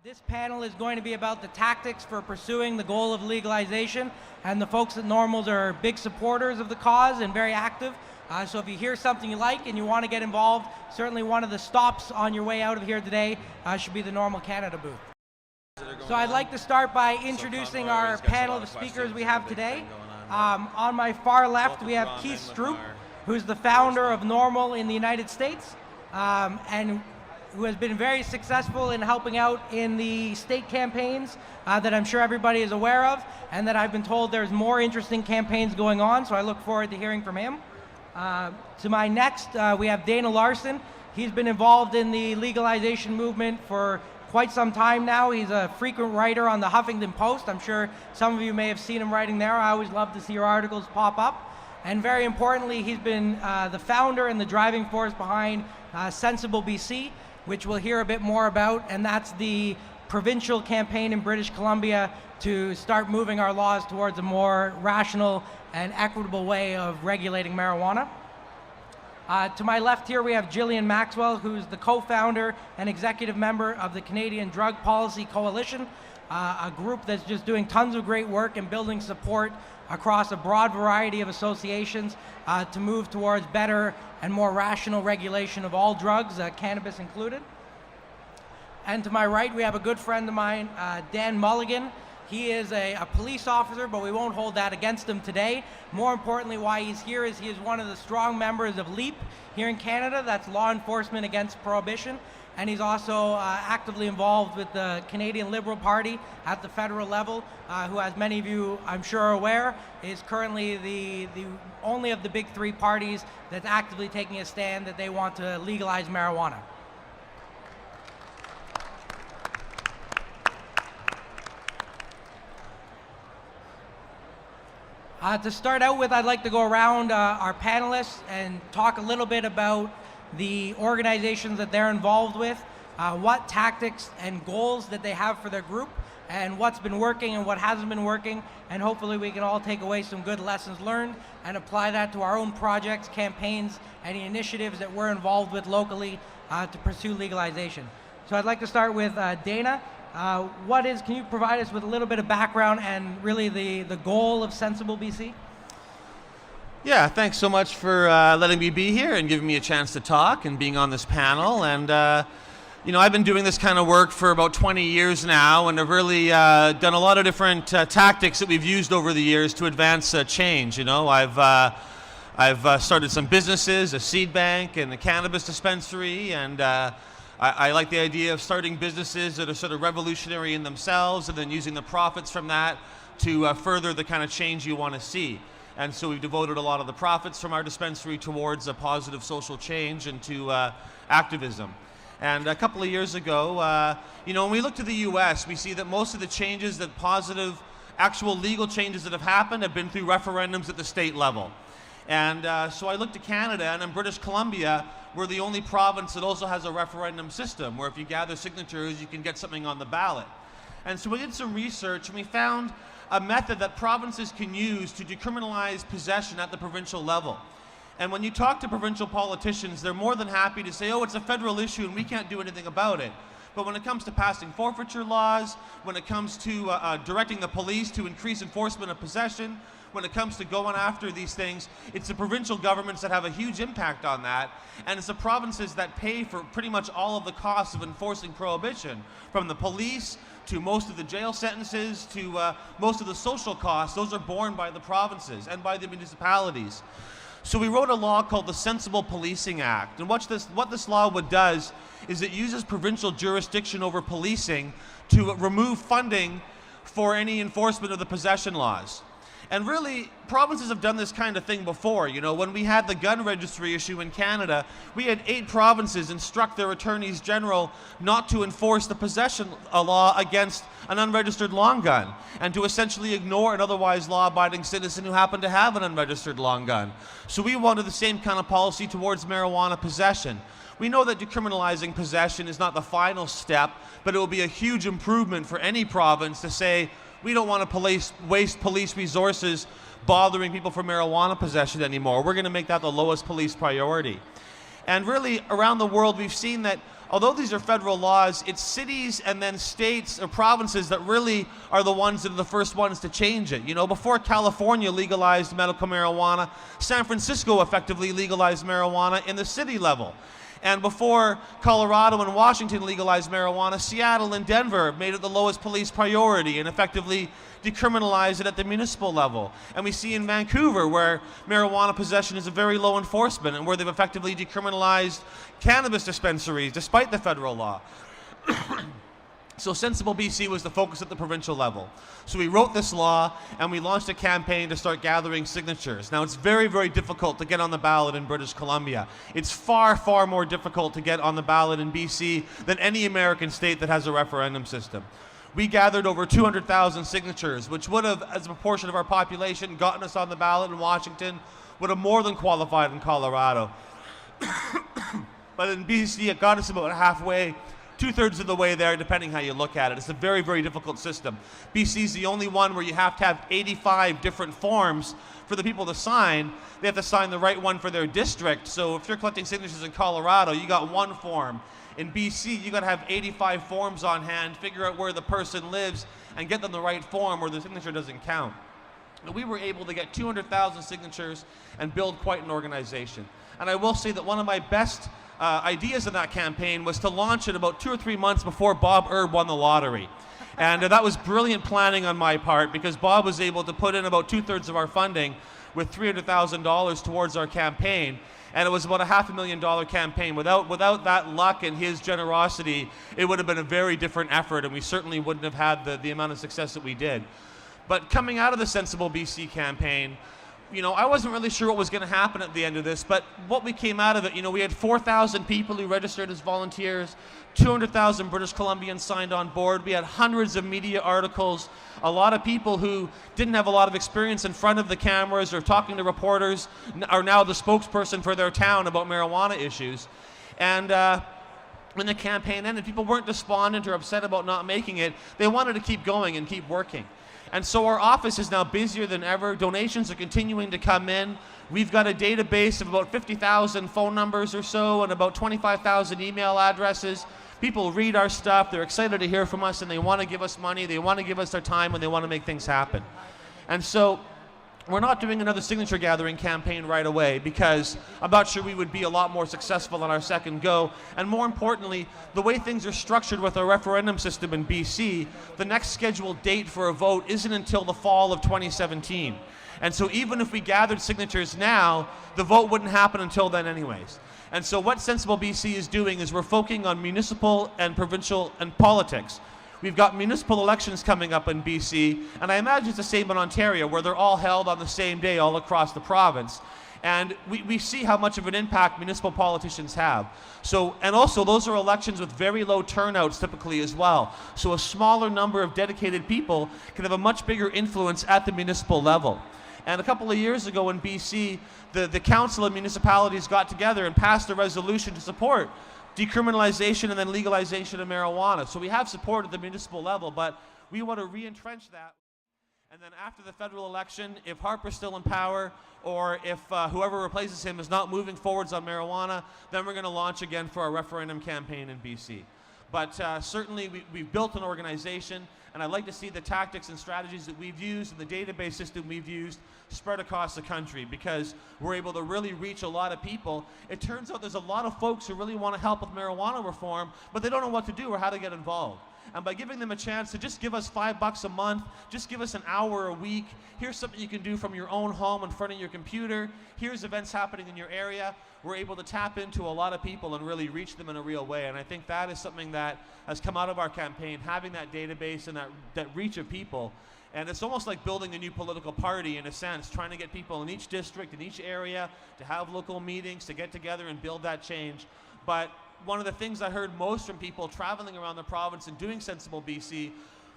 This panel is going to be about the tactics for pursuing the goal of legalization, and the folks at NORML are big supporters of the cause and very active. So if you hear something you like and you want to get involved, certainly one of the stops on your way out of here today should be the NORML Canada booth. So I'd like to start by introducing our panel of speakers we have today. On my far left we have Keith Stroup, who's the founder of NORML in the United States, and who has been very successful in helping out in the state campaigns that I'm sure everybody is aware of, and that I've been told there's more interesting campaigns going on, so I look forward to hearing from him. To my next, we have Larsen. He's been involved in the legalization movement for quite some time now. He's a frequent writer on the Huffington Post. I'm sure some of you may have seen him writing there. I always love to see your articles pop up. And very importantly, he's been the founder and the driving force behind Sensible BC, which we'll hear a bit more about, and that's the provincial campaign in British Columbia to start moving our laws towards a more rational and equitable way of regulating marijuana. To my left here we have Gillian Maxwell, who's the co-founder and executive member of the Canadian Drug Policy Coalition, a group that's just doing tons of great work and building support across a broad variety of associations to move towards better and more rational regulation of all drugs, cannabis included. And to my right, we have a good friend of mine, Dan Mulligan. He is a police officer, but we won't hold that against him today. More importantly, why he's here is he is one of the strong members of LEAP here in Canada. That's Law Enforcement Against Prohibition. And he's also actively involved with the Canadian Liberal Party at the federal level, who, as many of you I'm sure are aware, is currently the only of the big three parties that's actively taking a stand that they want to legalize marijuana. To start out with, I'd like to go around our panelists and talk a little bit about the organizations that they're involved with, what tactics and goals that they have for their group, and what's been working and what hasn't been working, and hopefully we can all take away some good lessons learned and apply that to our own projects, campaigns, and the initiatives that we're involved with locally to pursue legalization. So I'd like to start with Dana. Can you provide us with a little bit of background and really the goal of Sensible BC? Yeah, thanks so much for letting me be here and giving me a chance to talk and being on this panel. And I've been doing this kind of work for about 20 years now, and I've really done a lot of different tactics that we've used over the years to advance change. I've started some businesses, a seed bank and a cannabis dispensary, and I like the idea of starting businesses that are sort of revolutionary in themselves and then using the profits from that to further the kind of change you want to see. And so we've devoted a lot of the profits from our dispensary towards a positive social change and to activism. And a couple of years ago, when we look to the US, we see that most of the changes, that positive, actual legal changes that have happened have been through referendums at the state level. And so I looked to Canada, and in British Columbia, we're the only province that also has a referendum system where if you gather signatures, you can get something on the ballot. And so we did some research, and we found a method that provinces can use to decriminalize possession at the provincial level. And when you talk to provincial politicians, they're more than happy to say, oh, it's a federal issue and we can't do anything about it. But when it comes to passing forfeiture laws, when it comes to directing the police to increase enforcement of possession, when it comes to going after these things, it's the provincial governments that have a huge impact on that, and it's the provinces that pay for pretty much all of the costs of enforcing prohibition, from the police to most of the jail sentences to most of the social costs. Those are borne by the provinces and by the municipalities. So we wrote a law called the Sensible Policing Act, and what this law does is it uses provincial jurisdiction over policing to remove funding for any enforcement of the possession laws. And really, provinces have done this kind of thing before. When we had the gun registry issue in Canada, we had 8 provinces instruct their attorneys general not to enforce the possession law against an unregistered long gun, and to essentially ignore an otherwise law-abiding citizen who happened to have an unregistered long gun. So we wanted the same kind of policy towards marijuana possession. We know that decriminalizing possession is not the final step, but it will be a huge improvement for any province to say, we don't want to waste police resources bothering people for marijuana possession anymore. We're going to make that the lowest police priority. And really, around the world, we've seen that although these are federal laws, it's cities and then states or provinces that really are the ones that are the first ones to change it. You know, before California legalized medical marijuana, San Francisco effectively legalized marijuana in the city level. And before Colorado and Washington legalized marijuana, Seattle and Denver made it the lowest police priority and effectively decriminalized it at the municipal level. And we see in Vancouver where marijuana possession is a very low enforcement and where they've effectively decriminalized cannabis dispensaries despite the federal law. So Sensible BC was the focus at the provincial level. So we wrote this law and we launched a campaign to start gathering signatures. Now it's very, very difficult to get on the ballot in British Columbia. It's far, far more difficult to get on the ballot in BC than any American state that has a referendum system. We gathered over 200,000 signatures, which would have, as a proportion of our population, gotten us on the ballot in Washington, would have more than qualified in Colorado. But in BC, it got us about halfway, 2/3 of the way there, depending how you look at it. It's a very, very difficult system. BC is the only one where you have to have 85 different forms for the people to sign. They have to sign the right one for their district. So if you're collecting signatures in Colorado, you got one form. In BC, you got to have 85 forms on hand, figure out where the person lives, and get them the right form or the signature doesn't count. And we were able to get 200,000 signatures and build quite an organization. And I will say that one of my best ideas in that campaign was to launch it about 2 or 3 months before Bob Erb won the lottery. And that was brilliant planning on my part because Bob was able to put in about 2/3 of our funding with $300,000 towards our campaign. And it was about a $500,000 campaign. Without that luck and his generosity, it would have been a very different effort and we certainly wouldn't have had the amount of success that we did. But coming out of the Sensible BC campaign, you know, I wasn't really sure what was going to happen at the end of this, but what we came out of it, you know, we had 4,000 people who registered as volunteers, 200,000 British Columbians signed on board. We had hundreds of media articles, a lot of people who didn't have a lot of experience in front of the cameras or talking to reporters are now the spokesperson for their town about marijuana issues. And when the campaign ended, people weren't despondent or upset about not making it. They wanted to keep going and keep working. And so our office is now busier than ever. Donations are continuing to come in. We've got a database of about 50,000 phone numbers or so and about 25,000 email addresses. People read our stuff, they're excited to hear from us, and they want to give us money, they want to give us their time, and they want to make things happen. And so we're not doing another signature gathering campaign right away because I'm not sure we would be a lot more successful on our second go. And more importantly, the way things are structured with our referendum system in BC, the next scheduled date for a vote isn't until the fall of 2017. And so even if we gathered signatures now, the vote wouldn't happen until then anyways. And so what Sensible BC is doing is we're focusing on municipal and provincial and politics. We've got municipal elections coming up in BC, and I imagine it's the same in Ontario, where they're all held on the same day all across the province. And we see how much of an impact municipal politicians have. So, and also those are elections with very low turnouts typically as well. So a smaller number of dedicated people can have a much bigger influence at the municipal level. And a couple of years ago in BC, the Council of Municipalities got together and passed a resolution to support decriminalization and then legalization of marijuana. So we have support at the municipal level, but we want to re-entrench that. And then after the federal election, if Harper's still in power or if whoever replaces him is not moving forwards on marijuana, then we're going to launch again for our referendum campaign in BC. But certainly we've built an organization, and I'd like to see the tactics and strategies that we've used and the database system we've used spread across the country because we're able to really reach a lot of people. It turns out there's a lot of folks who really want to help with marijuana reform, but they don't know what to do or how to get involved. And by giving them a chance to just give us $5 a month, just give us an hour a week, here's something you can do from your own home in front of your computer, here's events happening in your area, we're able to tap into a lot of people and really reach them in a real way. And I think that is something that has come out of our campaign, having that database and that reach of people. And it's almost like building a new political party in a sense, trying to get people in each district, in each area, to have local meetings, to get together and build that change. But one of the things I heard most from people traveling around the province and doing Sensible BC,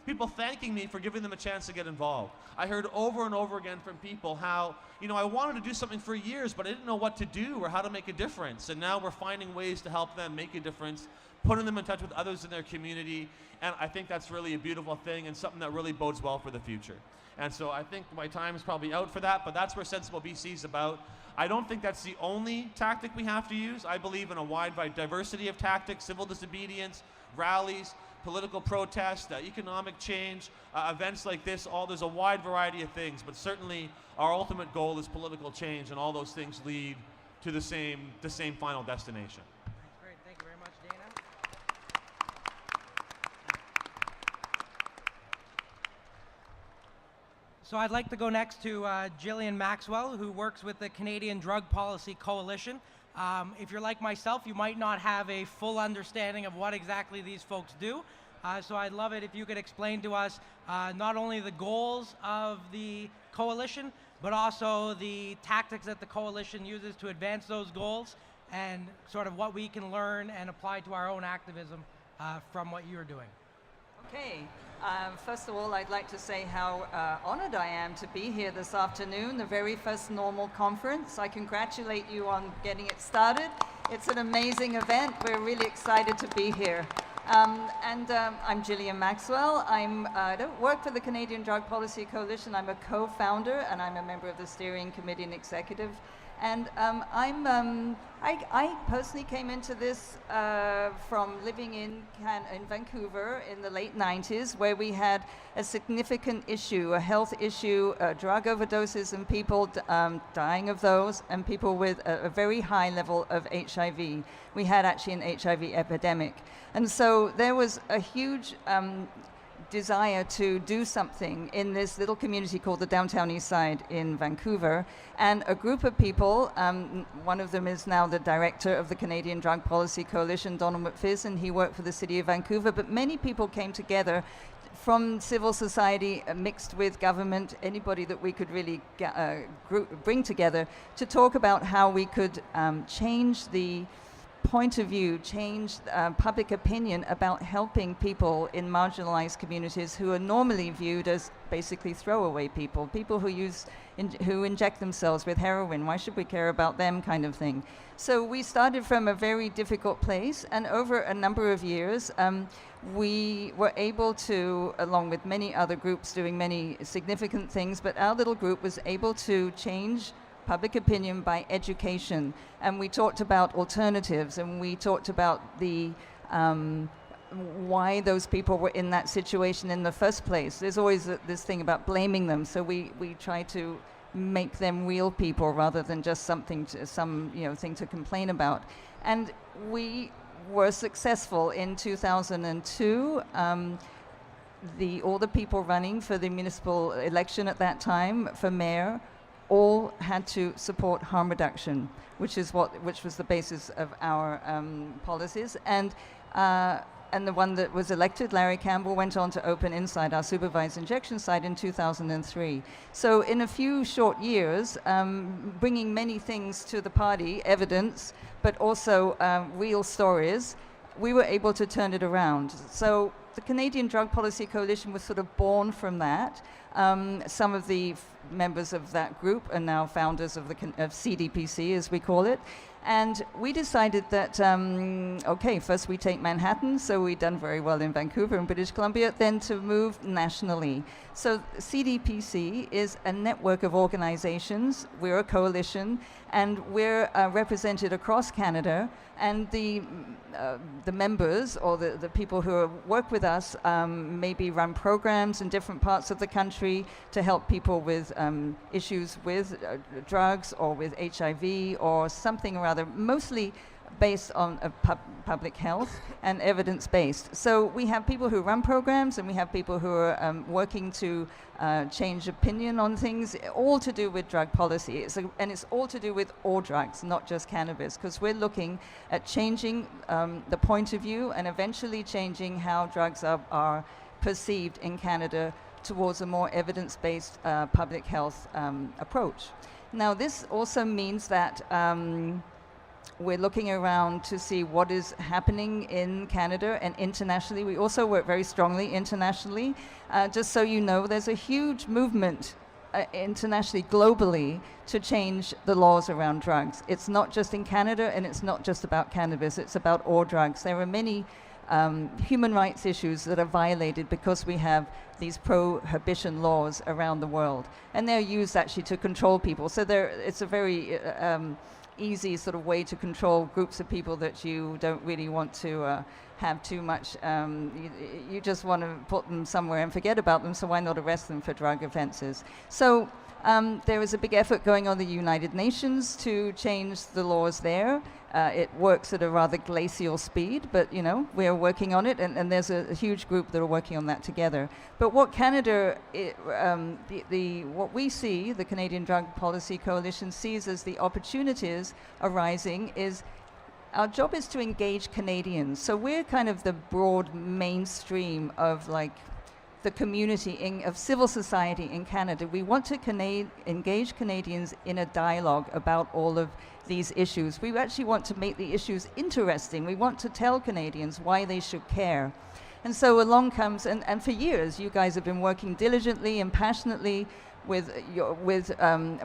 people thanking me for giving them a chance to get involved. I heard over and over again from people how, you know, I wanted to do something for years, but I didn't know what to do or how to make a difference. And now we're finding ways to help them make a difference putting them in touch with others in their community, and I think that's really a beautiful thing and something that really bodes well for the future. And so I think my time is probably out for that, but that's where Sensible BC is about. I don't think that's the only tactic we have to use. I believe in a wide diversity of tactics: civil disobedience, rallies, political protest, economic change, events like this. There's a wide variety of things, but certainly our ultimate goal is political change, and all those things lead to the same final destination. That's great. Thank you very much, Dana. So I'd like to go next to Gillian Maxwell, who works with the Canadian Drug Policy Coalition. If you're like myself, you might not have a full understanding of what exactly these folks do. So I'd love it if you could explain to us not only the goals of the coalition, but also the tactics that the coalition uses to advance those goals, and sort of what we can learn and apply to our own activism from what you're doing. Okay. First of all, I'd like to say how honored I am to be here this afternoon, the very first NORML conference. I congratulate you on getting it started. It's an amazing event. We're really excited to be here. I'm Gillian Maxwell. I don't work for the Canadian Drug Policy Coalition. I'm a co-founder, and I'm a member of the steering committee and executive. And I personally came into this from living in Vancouver in the late 90s, where we had a significant issue, a health issue, drug overdoses and people dying of those, and people with a very high level of HIV. We had actually an HIV epidemic. And so there was a huge desire to do something in this little community called the Downtown East Side in Vancouver, and a group of people, one of them is now the director of the Canadian Drug Policy Coalition, Donald McPhis, and he worked for the city of Vancouver, but many people came together from civil society mixed with government, anybody that we could really bring together to talk about how we could change the point of view, change public opinion about helping people in marginalized communities who are normally viewed as basically throwaway people who inject themselves with heroin. Why should we care about them, kind of thing? So we started from a very difficult place, and over a number of years, we were able to, along with many other groups doing many significant things, but our little group was able to change public opinion by education, and we talked about alternatives, and we talked about the why those people were in that situation in the first place. There's always this thing about blaming them, so we try to make them real people rather than just some thing to complain about. And we were successful in 2002. All the people running for the municipal election at that time for mayor all had to support harm reduction, which was the basis of our policies. And the one that was elected, Larry Campbell, went on to open Inside, our supervised injection site, in 2003. So in a few short years, bringing many things to the party, evidence, but also real stories, we were able to turn it around. So the Canadian Drug Policy Coalition was sort of born from that. Some of the members of that group are now founders of CDPC, as we call it. And we decided that, first we take Manhattan, so we've done very well in Vancouver and British Columbia, then to move nationally. So CDPC is a network of organizations. We're a coalition, and we're represented across Canada. And the members, or the people who work with us, maybe run programs in different parts of the country to help people with issues with drugs or with HIV or something or other, mostly based on public health and evidence-based. So we have people who run programs, and we have people who are working to change opinion on things, all to do with drug policy. And it's all to do with all drugs, not just cannabis, because we're looking at changing the point of view and eventually changing how drugs are perceived in Canada towards a more evidence-based public health approach. Now, this also means that we're looking around to see what is happening in Canada and internationally. We also work very strongly internationally. Just so you know, there's a huge movement internationally, globally, to change the laws around drugs. It's not just in Canada, and it's not just about cannabis, it's about all drugs. There are many human rights issues that are violated because we have these prohibition laws around the world. And they're used actually to control people. So it's a very easy sort of way to control groups of people that you don't really want to have too much. You just want to put them somewhere and forget about them, so why not arrest them for drug offenses? So there is a big effort going on in the United Nations to change the laws there. It works at a rather glacial speed, but we're working on it, and there's a huge group that are working on that together. But what Canada, what we see, the Canadian Drug Policy Coalition sees as the opportunities arising is our job is to engage Canadians. So we're kind of the broad mainstream of the community of civil society in Canada. We want to engage Canadians in a dialogue about all of these issues. We actually want to make the issues interesting. We want to tell Canadians why they should care. And so along comes, and for years, you guys have been working diligently and passionately with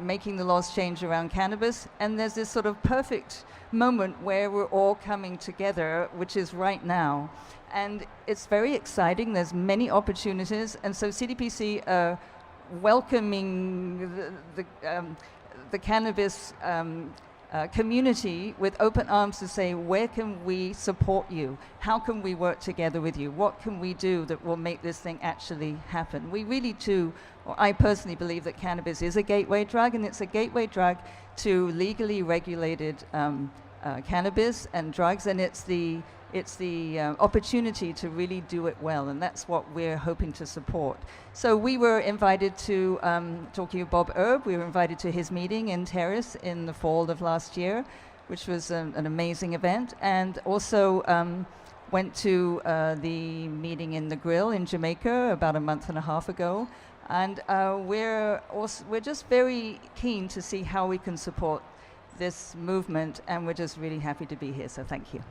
making the laws change around cannabis. And there's this sort of perfect moment where we're all coming together, which is right now. And it's very exciting. There's many opportunities. And so CDPC welcoming the cannabis community with open arms to say, where can we support you? How can we work together with you? What can we do that will make this thing actually happen? We really do, or I personally believe that cannabis is a gateway drug, and it's a gateway drug to legally regulated cannabis and drugs, and it's the opportunity to really do it well, and that's what we're hoping to support. So we were invited to, talking of Bob Erb, we were invited to his meeting in Terrace in the fall of last year, which was an amazing event, and also went to the meeting in the Grill in Jamaica about a month and a half ago, and we're just very keen to see how we can support this movement, and we're just really happy to be here, so thank you.